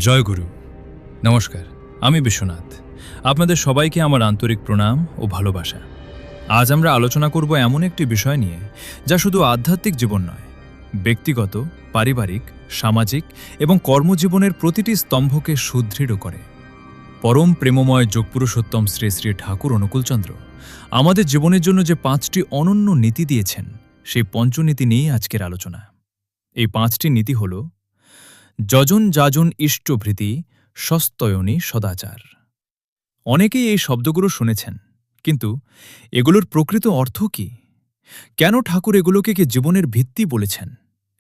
জয় গুরু। নমস্কার, আমি বিশ্বনাথ। আপনাদের সবাইকে আমার আন্তরিক প্রণাম ও ভালোবাসা। আজ আমরা আলোচনা করব এমন একটি বিষয় নিয়ে যা শুধু আধ্যাত্মিক জীবন নয়, ব্যক্তিগত, পারিবারিক, সামাজিক এবং কর্মজীবনের প্রতিটি স্তম্ভকে সুদৃঢ় করে। পরম প্রেমময় যোগপুরুষোত্তম শ্রী শ্রী ঠাকুর অনুকূলচন্দ্র আমাদের জীবনের জন্য যে 5টি অনন্য নীতি দিয়েছেন, সেই পঞ্চনীতি নিয়েই আজকের আলোচনা। এই 5টি নীতি হল: যজন যাজন ইষ্টভৃতি সস্তয়নী সদাচার। অনেকেই এই শব্দগুলো শুনেছেন, কিন্তু এগুলোর প্রকৃত অর্থ কি? কেন ঠাকুর এগুলোকে জীবনের ভিত্তি বলেছেন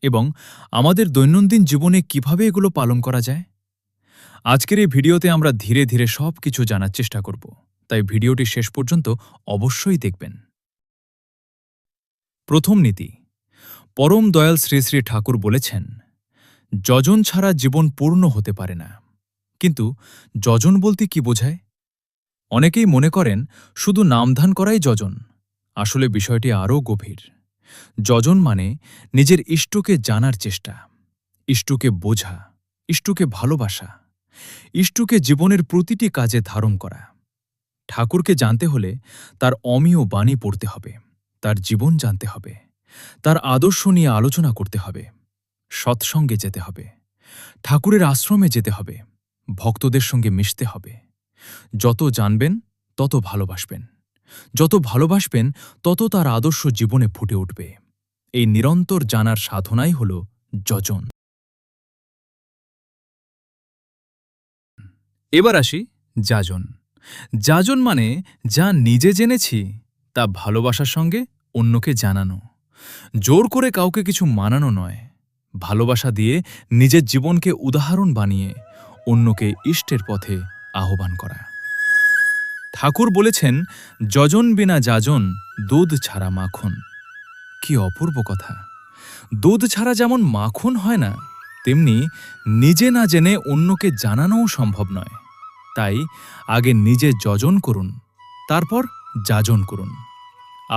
এবং আমাদের দৈনন্দিন জীবনে কিভাবে এগুলো পালন করা যায়? আজকের এই ভিডিওতে আমরা ধীরে ধীরে সব কিছু জানার চেষ্টা করব, তাই ভিডিওটি শেষ পর্যন্ত অবশ্যই দেখবেন। প্রথম নীতি, পরম দয়াল শ্রী শ্রী ঠাকুর বলেছেন, যজন ছাড়া জীবন পূর্ণ হতে পারে না। কিন্তু যজন বলতে কি বোঝায়? অনেকেই মনে করেন শুধু নামধান করাই যজন। আসলে বিষয়টি আরও গভীর। যজন মানে নিজের ইষ্টকে জানার চেষ্টা, ইষ্টকে বোঝা, ইষ্টকে ভালোবাসা, ইষ্টকে জীবনের প্রতিটি কাজে ধারণ করা। ঠাকুরকে জানতে হলে তার অমীয় বাণী পড়তে হবে, তার জীবন জানতে হবে, তার আদর্শ নিয়ে আলোচনা করতে হবে, সৎসঙ্গে যেতে হবে, ঠাকুরের আশ্রমে যেতে হবে, ভক্তদের সঙ্গে মিশতে হবে। যত জানবেন তত ভালোবাসবেন, যত ভালোবাসবেন তত তার আদর্শ জীবনে ফুটে উঠবে। এই নিরন্তর জানার সাধনাই হল যজন। এবার আসি যাজন। যাজন মানে যা নিজে জেনেছি তা ভালোবাসার সঙ্গে অন্যকে জানানো। জোর করে কাউকে কিছু মানানো নয়, ভালোবাসা দিয়ে নিজের জীবনকে উদাহরণ বানিয়ে অন্যকে ইষ্টের পথে আহ্বান করা। ঠাকুর বলেছেন, যজন বিনা যাজন দুধ ছাড়া মাখন। কি অপূর্ব কথা! দুধ ছাড়া যেমন মাখন হয় না, তেমনি নিজে না জেনে অন্যকে জানানোও সম্ভব নয়। তাই আগে নিজে যজন করুন, তারপর যাজন করুন।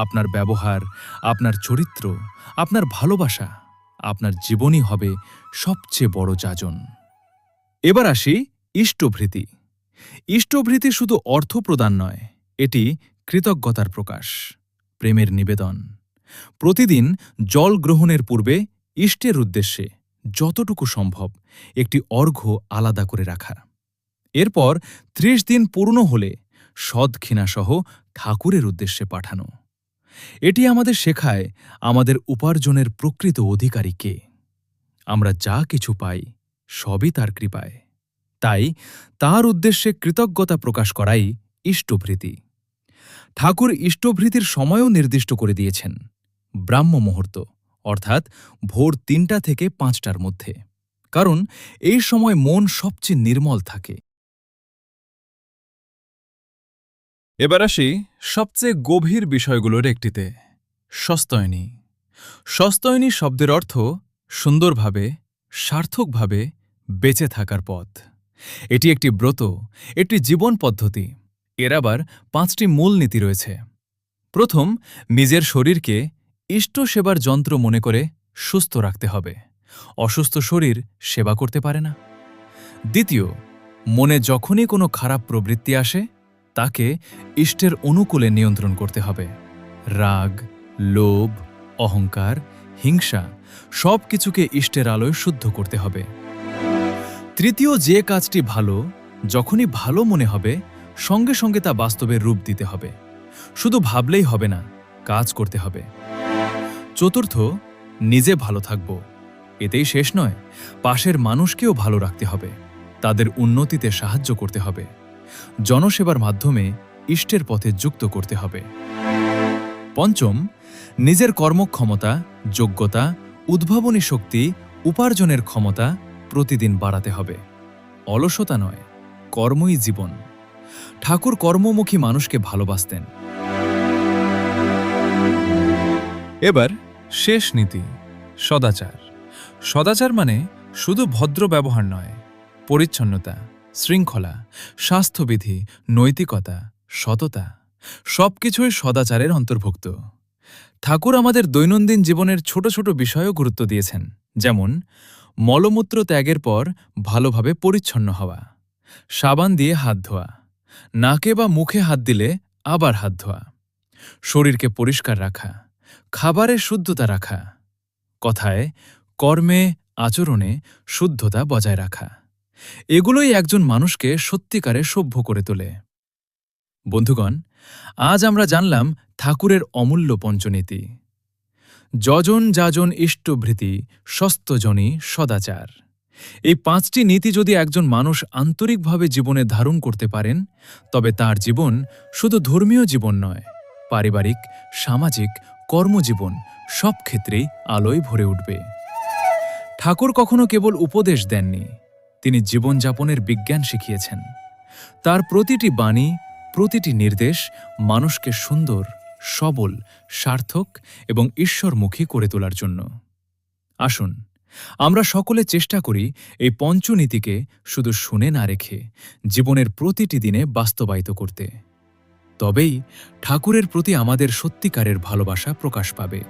আপনার ব্যবহার, আপনার চরিত্র, আপনার ভালোবাসা, আপনার জীবনই হবে সবচেয়ে বড় যাজন। এবার আসি ইষ্টভৃতি। ইষ্টভৃতি শুধু অর্থ প্রদান নয়, এটি কৃতজ্ঞতার প্রকাশ, প্রেমের নিবেদন। প্রতিদিন জল গ্রহণের পূর্বে ইষ্টের উদ্দেশ্যে যতটুকু সম্ভব একটি অর্ঘ্য আলাদা করে রাখা। এরপর 30 দিন পূর্ণ হলে সদ্ক্ষিণাসহ ঠাকুরের উদ্দেশ্যে পাঠানো। এটি আমাদের শেখায় আমাদের উপার্জনের প্রকৃত অধিকারী কে। আমরা যা কিছু পাই সবই তার কৃপায়। তাই তার উদ্দেশ্যে কৃতজ্ঞতা প্রকাশ করাই ইষ্টভৃতি। ঠাকুর ইষ্টভৃতির সময়ও নির্দিষ্ট করে দিয়েছেন, ব্রাহ্ম মুহূর্ত, অর্থাৎ ভোর 3টা থেকে 5টার মধ্যে, কারণ এই সময় মন সবচেয়ে নির্মল থাকে। এবার আসি সবচেয়ে গভীর বিষয়গুলোর একটিতে, সস্তয়নী। সস্তয়নী শব্দের অর্থ সুন্দরভাবে, সার্থকভাবে বেঁচে থাকার পথ। এটি একটি ব্রত, একটি জীবন পদ্ধতি। এর আবার 5টি মূল নীতি রয়েছে। প্রথম, নিজের শরীরকে ইষ্ট সেবার যন্ত্র মনে করে সুস্থ রাখতে হবে। অসুস্থ শরীর সেবা করতে পারে না। দ্বিতীয়, মনে যখনই কোনো খারাপ প্রবৃত্তি আসে তাকে ইষ্টের অনুকূলে নিয়ন্ত্রণ করতে হবে। রাগ, লোভ, অহংকার, হিংসা সব কিছুকে ইষ্টের আলোয় শুদ্ধ করতে হবে। তৃতীয়, যে কাজটি ভালো, যখনই ভালো মনে হবে সঙ্গে সঙ্গে তা বাস্তবে রূপ দিতে হবে। শুধু ভাবলেই হবে না, কাজ করতে হবে। চতুর্থ, নিজে ভালো থাকব, এতেই শেষ নয়, পাশের মানুষকেও ভালো রাখতে হবে, তাদের উন্নতিতে সাহায্য করতে হবে, জনসেবার মাধ্যমে ইষ্টের পথে যুক্ত করতে হবে। পঞ্চম, নিজের কর্মক্ষমতা, যোগ্যতা, উদ্ভাবনী শক্তি, উপার্জনের ক্ষমতা প্রতিদিন বাড়াতে হবে। অলসতা নয়, কর্মই জীবন। ঠাকুর কর্মমুখী মানুষকে ভালোবাসতেন। এবার শেষ নীতি, সদাচার। সদাচার মানে শুধু ভদ্র ব্যবহার নয়, পরিচ্ছন্নতা, শৃঙ্খলা, স্বাস্থ্যবিধি, নৈতিকতা, সততা সবকিছুই সদাচারের অন্তর্ভুক্ত। ঠাকুর আমাদের দৈনন্দিন জীবনের ছোট ছোট বিষয়েও গুরুত্ব দিয়েছেন, যেমন মলমূত্র ত্যাগের পর ভালোভাবে পরিচ্ছন্ন হওয়া, সাবান দিয়ে হাত ধোয়া, নাকে বা মুখে হাত দিলে আবার হাত ধোয়া, শরীরকে পরিষ্কার রাখা, খাবারের শুদ্ধতা রাখা, কথায়, কর্মে, আচরণে শুদ্ধতা বজায় রাখা, এগুলোই একজন মানুষকে সত্যিকারে সভ্য করে তোলে। বন্ধুগণ, আজ আমরা জানলাম ঠাকুরের অমূল্য পঞ্চনীতি। যজন যাজন ইষ্টভৃতি স্বস্থজনী সদাচার। এই 5টি নীতি যদি একজন মানুষ আন্তরিকভাবে জীবনে ধারণ করতে পারেন, তবে তার জীবন শুধু ধর্মীয় জীবন নয়, পারিবারিক, সামাজিক, কর্মজীবন সব ক্ষেত্রেই আলোয় ভরে উঠবে। ঠাকুর কখনো কেবল উপদেশ দেননি, তিনি জীবনযাপনের বিজ্ঞান শিখিয়েছেন। তার প্রতিটি বাণী, প্রতিটি নির্দেশ মানুষকে সুন্দর, সবল, সার্থক এবং ঈশ্বরমুখী করে তোলার জন্য। আসুন, আমরা সকলে চেষ্টা করি এই পঞ্চনীতিকে শুধু শুনে না রেখে জীবনের প্রতিটি দিনে বাস্তবায়িত করতে। তবেই ঠাকুরের প্রতি আমাদের সত্যিকারের ভালোবাসা প্রকাশ পাবে।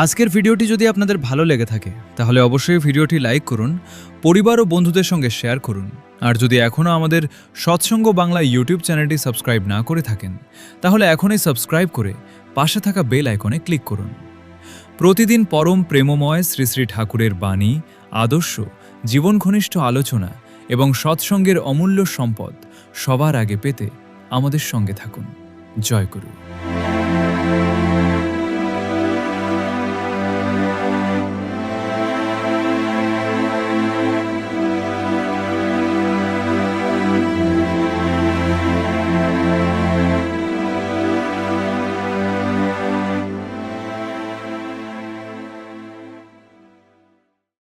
আজকের ভিডিওটি যদি আপনাদের ভালো লেগে থাকে তাহলে অবশ্যই ভিডিওটি লাইক করুন, পরিবার ও বন্ধুদের সঙ্গে শেয়ার করুন। আর যদি এখনও আমাদের সৎসঙ্গ বাংলা ইউটিউব চ্যানেলটি সাবস্ক্রাইব না করে থাকেন, তাহলে এখনই সাবস্ক্রাইব করে পাশে থাকা বেল আইকনে ক্লিক করুন। প্রতিদিন পরম প্রেমময় শ্রী শ্রী ঠাকুরের বাণী, আদর্শ, জীবন ঘনিষ্ঠ আলোচনা এবং সৎসঙ্গের অমূল্য সম্পদ সবার আগে পেতে আমাদের সঙ্গে থাকুন। জয় গুরু।